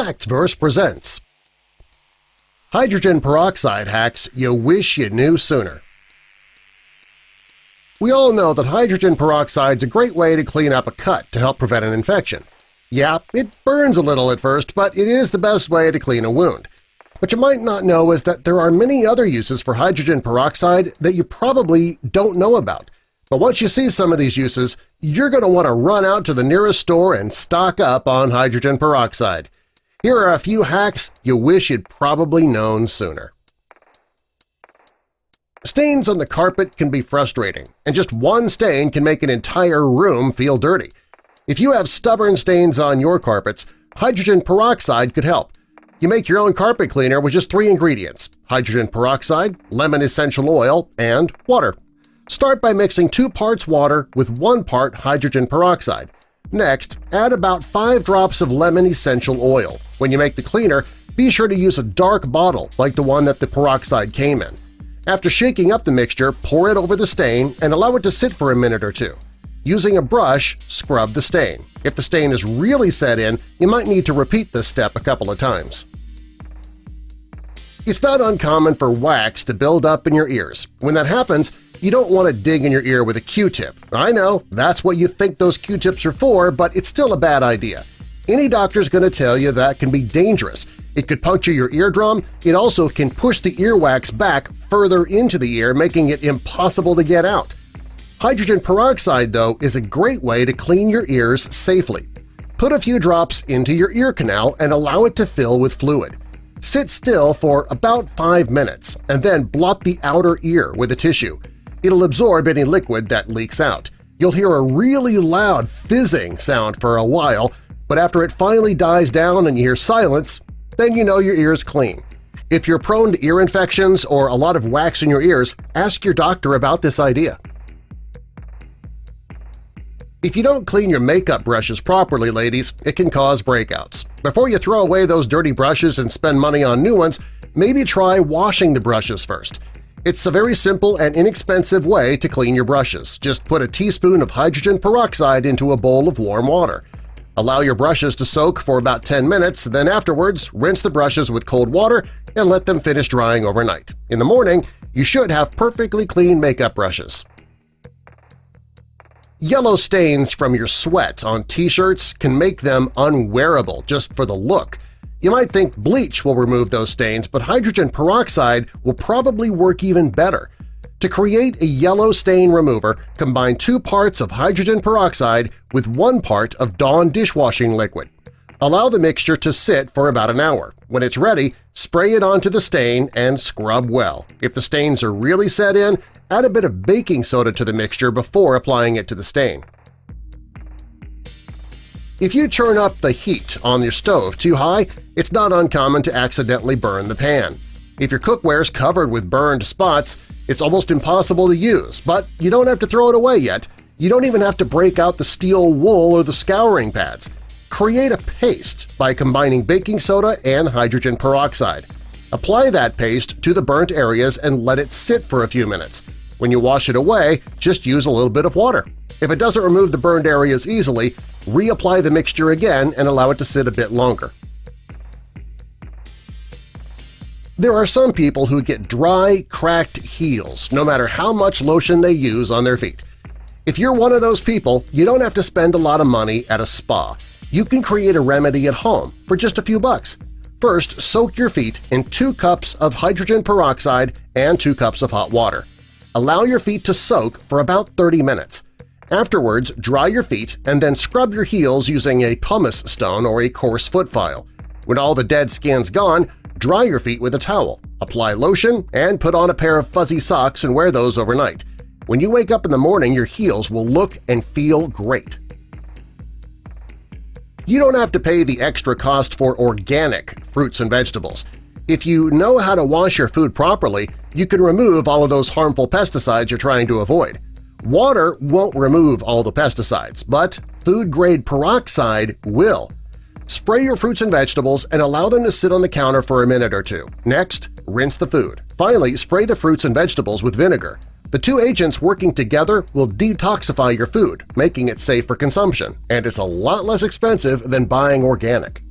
Factsverse presents Hydrogen Peroxide Hacks You Wish You Knew Sooner. We all know that hydrogen peroxide is a great way to clean up a cut to help prevent an infection. Yeah, it burns a little at first, but it is the best way to clean a wound. What you might not know is that there are many other uses for hydrogen peroxide that you probably don't know about. But once you see some of these uses, you're going to want to run out to the nearest store and stock up on hydrogen peroxide. Here are a few hacks you wish you'd probably known sooner. Stains on the carpet can be frustrating, and just one stain can make an entire room feel dirty. If you have stubborn stains on your carpets, hydrogen peroxide could help. You make your own carpet cleaner with just 3 ingredients – hydrogen peroxide, lemon essential oil, and water. Start by mixing 2 parts water with 1 part hydrogen peroxide. Next, add about 5 drops of lemon essential oil. When you make the cleaner, be sure to use a dark bottle like the one that the peroxide came in. After shaking up the mixture, pour it over the stain and allow it to sit for a minute or two. Using a brush, scrub the stain. If the stain is really set in, you might need to repeat this step a couple of times. It's not uncommon for wax to build up in your ears. When that happens, you don't want to dig in your ear with a Q-tip. I know, that's what you think those Q-tips are for, but it's still a bad idea. Any doctor's going to tell you that can be dangerous. It could puncture your eardrum. It also can push the earwax back further into the ear, making it impossible to get out. Hydrogen peroxide, though, is a great way to clean your ears safely. Put a few drops into your ear canal and allow it to fill with fluid. Sit still for about 5 minutes and then blot the outer ear with a tissue. It'll absorb any liquid that leaks out. You'll hear a really loud fizzing sound for a while, but after it finally dies down and you hear silence, then you know your ear's clean. If you're prone to ear infections or a lot of wax in your ears, ask your doctor about this idea. If you don't clean your makeup brushes properly, ladies, it can cause breakouts. Before you throw away those dirty brushes and spend money on new ones, maybe try washing the brushes first. It's a very simple and inexpensive way to clean your brushes. Just put a teaspoon of hydrogen peroxide into a bowl of warm water. Allow your brushes to soak for about 10 minutes, then afterwards rinse the brushes with cold water and let them finish drying overnight. In the morning, you should have perfectly clean makeup brushes. Yellow stains from your sweat on t-shirts can make them unwearable just for the look. You might think bleach will remove those stains, but hydrogen peroxide will probably work even better. To create a yellow stain remover, combine 2 parts of hydrogen peroxide with 1 part of Dawn dishwashing liquid. Allow the mixture to sit for about an hour. When it's ready, spray it onto the stain and scrub well. If the stains are really set in, add a bit of baking soda to the mixture before applying it to the stain. If you turn up the heat on your stove too high, it's not uncommon to accidentally burn the pan. If your cookware is covered with burned spots, it's almost impossible to use, but you don't have to throw it away yet. You don't even have to break out the steel wool or the scouring pads. Create a paste by combining baking soda and hydrogen peroxide. Apply that paste to the burnt areas and let it sit for a few minutes. When you wash it away, just use a little bit of water. If it doesn't remove the burned areas easily, reapply the mixture again and allow it to sit a bit longer. There are some people who get dry, cracked heels no matter how much lotion they use on their feet. If you're one of those people, you don't have to spend a lot of money at a spa. You can create a remedy at home for just a few bucks. First, soak your feet in 2 cups of hydrogen peroxide and 2 cups of hot water. Allow your feet to soak for about 30 minutes. Afterwards, dry your feet and then scrub your heels using a pumice stone or a coarse foot file. When all the dead skin's gone, dry your feet with a towel, apply lotion, and put on a pair of fuzzy socks and wear those overnight. When you wake up in the morning, your heels will look and feel great. You don't have to pay the extra cost for organic fruits and vegetables. If you know how to wash your food properly, you can remove all of those harmful pesticides you're trying to avoid. Water won't remove all the pesticides, but food-grade peroxide will. Spray your fruits and vegetables and allow them to sit on the counter for a minute or two. Next, rinse the food. Finally, spray the fruits and vegetables with vinegar. The 2 agents working together will detoxify your food, making it safe for consumption, and it's a lot less expensive than buying organic.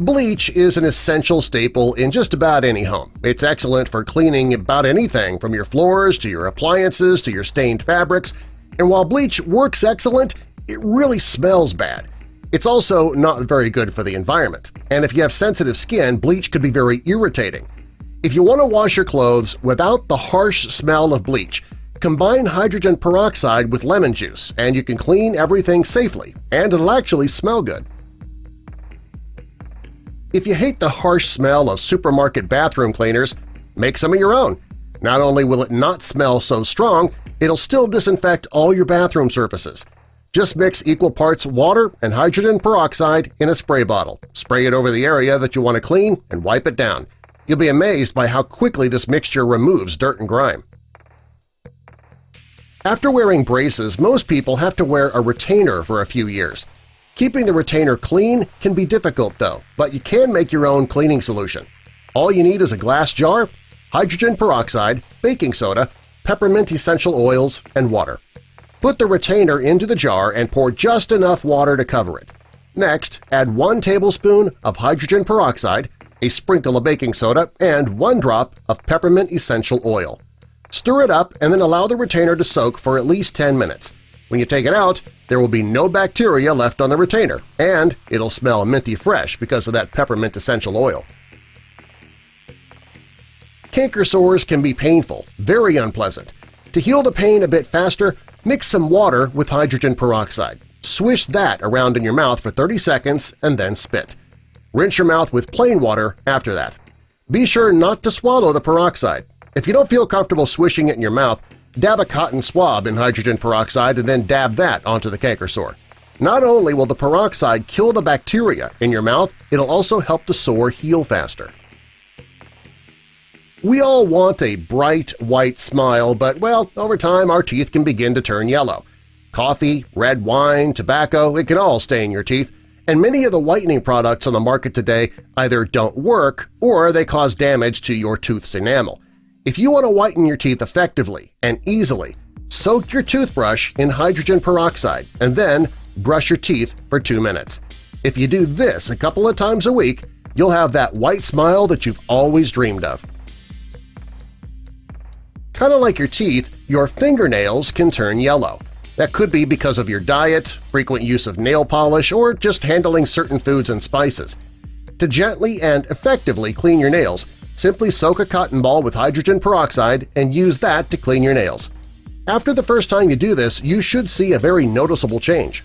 Bleach is an essential staple in just about any home. It's excellent for cleaning about anything from your floors to your appliances to your stained fabrics, and while bleach works excellent, it really smells bad. It's also not very good for the environment, and if you have sensitive skin, bleach could be very irritating. If you want to wash your clothes without the harsh smell of bleach, combine hydrogen peroxide with lemon juice and you can clean everything safely, and it'll actually smell good. If you hate the harsh smell of supermarket bathroom cleaners, make some of your own. Not only will it not smell so strong, it'll still disinfect all your bathroom surfaces. Just mix equal parts water and hydrogen peroxide in a spray bottle. Spray it over the area that you want to clean and wipe it down. You'll be amazed by how quickly this mixture removes dirt and grime. After wearing braces, most people have to wear a retainer for a few years. Keeping the retainer clean can be difficult, though, but you can make your own cleaning solution. All you need is a glass jar, hydrogen peroxide, baking soda, peppermint essential oils, and water. Put the retainer into the jar and pour just enough water to cover it. Next, add 1 tablespoon of hydrogen peroxide, a sprinkle of baking soda, and 1 drop of peppermint essential oil. Stir it up and then allow the retainer to soak for at least 10 minutes. When you take it out, there will be no bacteria left on the retainer, and it'll smell minty fresh because of that peppermint essential oil. Canker sores can be painful, very unpleasant. To heal the pain a bit faster, mix some water with hydrogen peroxide. Swish that around in your mouth for 30 seconds and then spit. Rinse your mouth with plain water after that. Be sure not to swallow the peroxide. If you don't feel comfortable swishing it in your mouth, dab a cotton swab in hydrogen peroxide and then dab that onto the canker sore. Not only will the peroxide kill the bacteria in your mouth, it'll also help the sore heal faster. We all want a bright, white smile, but, well, over time our teeth can begin to turn yellow. Coffee, red wine, tobacco, it can all stain your teeth, and many of the whitening products on the market today either don't work or they cause damage to your tooth's enamel. If you want to whiten your teeth effectively and easily, soak your toothbrush in hydrogen peroxide and then brush your teeth for 2 minutes. If you do this a couple of times a week, you'll have that white smile that you've always dreamed of. Kind of like your teeth, your fingernails can turn yellow. That could be because of your diet, frequent use of nail polish, or just handling certain foods and spices. To gently and effectively clean your nails, simply soak a cotton ball with hydrogen peroxide and use that to clean your nails. After the first time you do this, you should see a very noticeable change.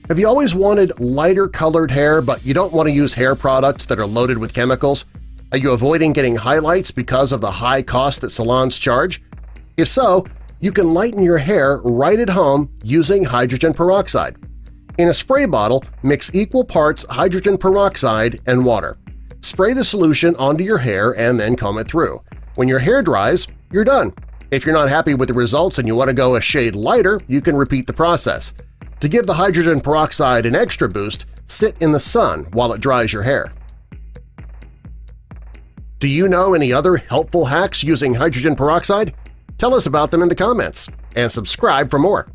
Have you always wanted lighter-colored hair but you don't want to use hair products that are loaded with chemicals? Are you avoiding getting highlights because of the high cost that salons charge? If so, you can lighten your hair right at home using hydrogen peroxide. In a spray bottle, mix equal parts hydrogen peroxide and water. Spray the solution onto your hair and then comb it through. When your hair dries, you're done. If you're not happy with the results and you want to go a shade lighter, you can repeat the process. To give the hydrogen peroxide an extra boost, sit in the sun while it dries your hair. Do you know any other helpful hacks using hydrogen peroxide? Tell us about them in the comments, and subscribe for more.